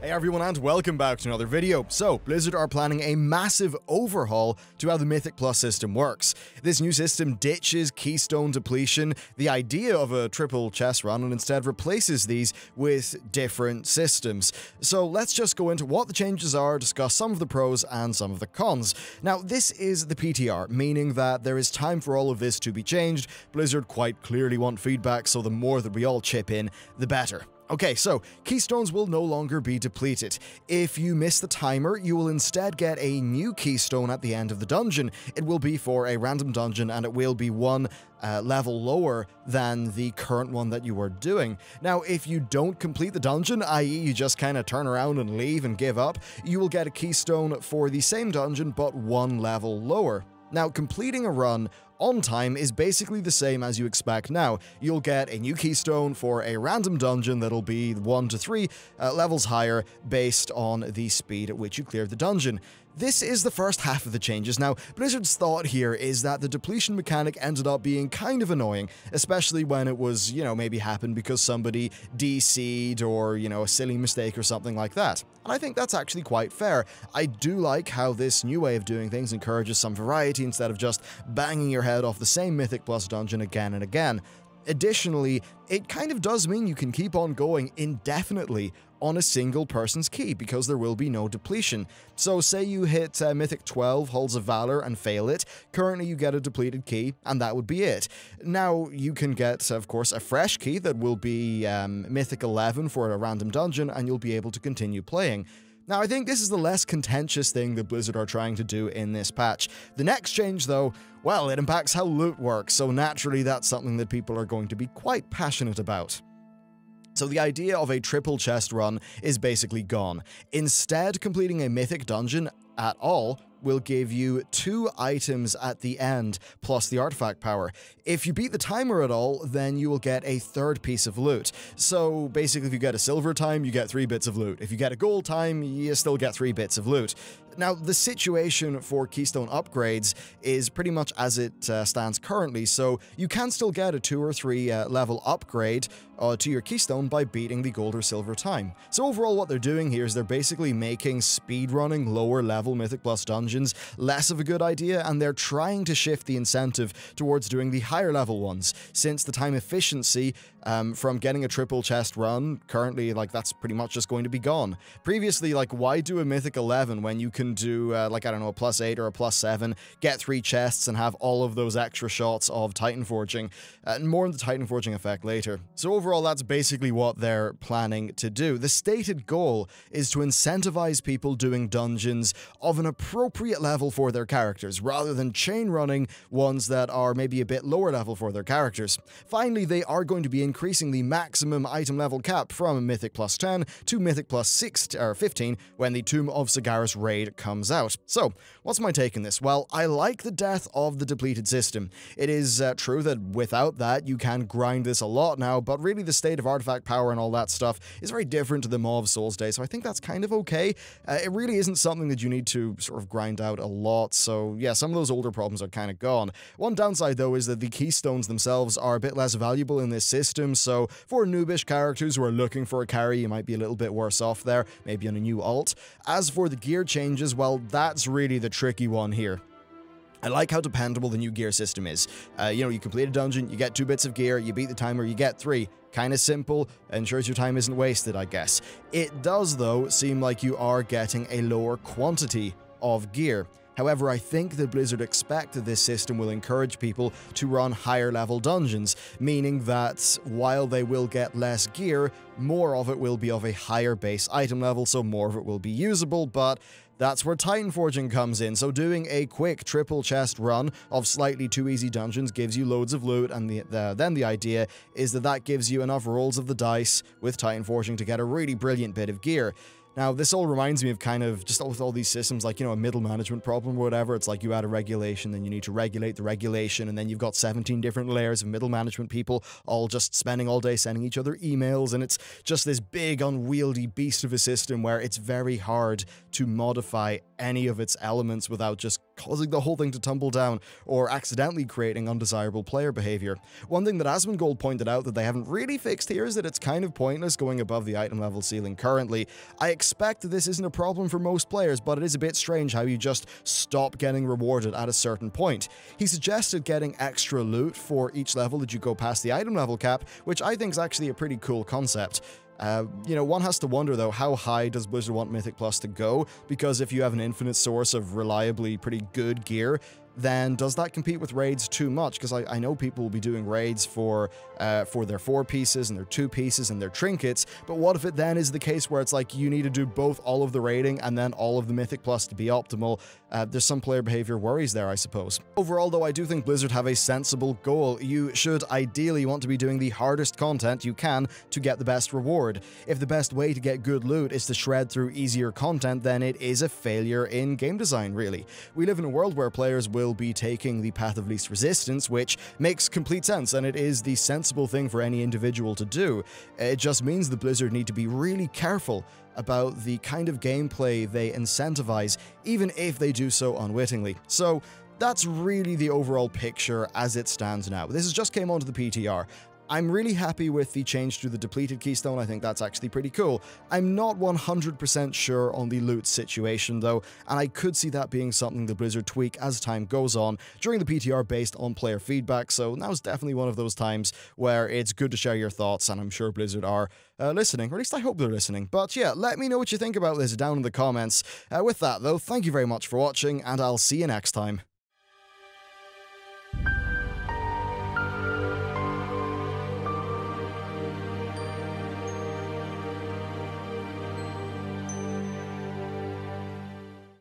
Hey everyone, and welcome back to another video. So, Blizzard are planning a massive overhaul to how the Mythic Plus system works. This new system ditches keystone depletion, the idea of a triple chest run, and instead replaces these with different systems. So let's just go into what the changes are, discuss some of the pros and some of the cons. Now, this is the PTR, meaning that there is time for all of this to be changed. Blizzard quite clearly want feedback, so the more that we all chip in, the better. Okay, so keystones will no longer be depleted. If you miss the timer, you will instead get a new keystone at the end of the dungeon. It will be for a random dungeon, and it will be one level lower than the current one that you were doing. Now, if you don't complete the dungeon, i.e. you just kind of turn around and leave and give up, you will get a keystone for the same dungeon but one level lower. Now, completing a run on time is basically the same as you expect now. You'll get a new keystone for a random dungeon that'll be 1 to 3 levels higher based on the speed at which you clear the dungeon. This is the first half of the changes. Now, Blizzard's thought here is that the depletion mechanic ended up being kind of annoying, especially when it was, maybe happened because somebody DC'd or, a silly mistake or something like that. And I think that's actually quite fair. I do like how this new way of doing things encourages some variety instead of just banging your head off the same Mythic Plus dungeon again and again. Additionally, it kind of does mean you can keep on going indefinitely on a single person's key because there will be no depletion. So say you hit Mythic 12 Halls of Valor and fail it, currently you get a depleted key and that would be it. Now you can get, of course, a fresh key that will be Mythic 11 for a random dungeon and you'll be able to continue playing. Now, I think this is the less contentious thing that Blizzard are trying to do in this patch. The next change, though, well, it impacts how loot works, so naturally that's something that people are going to be quite passionate about. So the idea of a triple chest run is basically gone. Instead, completing a mythic dungeon at all will give you 2 items at the end, plus the artifact power. If you beat the timer at all, then you will get a 3rd piece of loot. So basically, if you get a silver time, you get 3 bits of loot. If you get a gold time, you still get 3 bits of loot. Now, the situation for keystone upgrades is pretty much as it stands currently, so you can still get a 2 or 3 level upgrade to your keystone by beating the gold or silver time. So overall, what they're doing here is they're basically making speedrunning lower level Mythic Plus dungeons less of a good idea, and they're trying to shift the incentive towards doing the higher level ones, since the time efficiency from getting a triple chest run, currently, that's pretty much just going to be gone. Previously, why do a Mythic 11 when you can do, a +8 or a +7, get 3 chests and have all of those extra shots of Titan Forging? More on the Titan Forging effect later. So overall, that's basically what they're planning to do. The stated goal is to incentivize people doing dungeons of an appropriate level for their characters, rather than chain running ones that are maybe a bit lower level for their characters. Finally, they are going to be increasing the maximum item level cap from Mythic +10 to Mythic +15 when the Tomb of Sagaris raid comes out. So, what's my take on this? Well, I like the death of the depleted system. It is true that without that, you can grind this a lot now, but really the state of artifact power and all that stuff is very different to the Maw of Souls days, so I think that's kind of okay. It really isn't something that you need to sort of grind out a lot, so yeah, some of those older problems are kind of gone. One downside, though, is that the keystones themselves are a bit less valuable in this system, so for noobish characters who are looking for a carry, you might be a little bit worse off there, maybe on a new alt. As for the gear changes, well, that's really the tricky one here. I like how dependable the new gear system is. You complete a dungeon, you get 2 bits of gear, you beat the timer, you get 3. Kind of simple, ensures your time isn't wasted, I guess. It does, though, seem like you are getting a lower quantity of gear. However, I think that Blizzard expect that this system will encourage people to run higher level dungeons, meaning that while they will get less gear, more of it will be of a higher base item level, so more of it will be usable, but that's where Titan Forging comes in, so doing a quick triple chest run of slightly too easy dungeons gives you loads of loot, and then the idea is that that gives you enough rolls of the dice with Titan Forging to get a really brilliant bit of gear. Now, this all reminds me of kind of just with all these systems, like, a middle management problem or whatever. It's like you add a regulation, then you need to regulate the regulation, and then you've got 17 different layers of middle management people all just spending all day sending each other emails, and it's just this big, unwieldy beast of a system where it's very hard to modify any of its elements without just causing the whole thing to tumble down or accidentally creating undesirable player behavior. One thing that Asmongold pointed out that they haven't really fixed here is that it's kind of pointless going above the item level ceiling currently. I expect that this isn't a problem for most players, but it is a bit strange how you just stop getting rewarded at a certain point. He suggested getting extra loot for each level that you go past the item level cap, which I think is actually a pretty cool concept. One has to wonder, though, how high does Blizzard want Mythic Plus to go? Because if you have an infinite source of reliably pretty good gear, then does that compete with raids too much? Because I know people will be doing raids for their 4 pieces and their 2 pieces and their trinkets, but what if it then is the case where it's like you need to do both all of the raiding and then all of the Mythic Plus to be optimal? There's some player behavior worries there, I suppose. Overall, though, I do think Blizzard have a sensible goal. You should ideally want to be doing the hardest content you can to get the best reward. If the best way to get good loot is to shred through easier content, then it is a failure in game design, really. We live in a world where players will be taking the path of least resistance, which makes complete sense, and it is the sensible thing for any individual to do. It just means the Blizzard need to be really careful about the kind of gameplay they incentivize, even if they do so unwittingly. So that's really the overall picture as it stands now. This has just came onto the PTR. I'm really happy with the change to the depleted keystone. I think that's actually pretty cool. I'm not 100% sure on the loot situation though, and I could see that being something the Blizzard tweak as time goes on during the PTR based on player feedback, so now's definitely one of those times where it's good to share your thoughts, and I'm sure Blizzard are listening, or at least I hope they're listening. But yeah, let me know what you think about this down in the comments. With that though, thank you very much for watching, and I'll see you next time.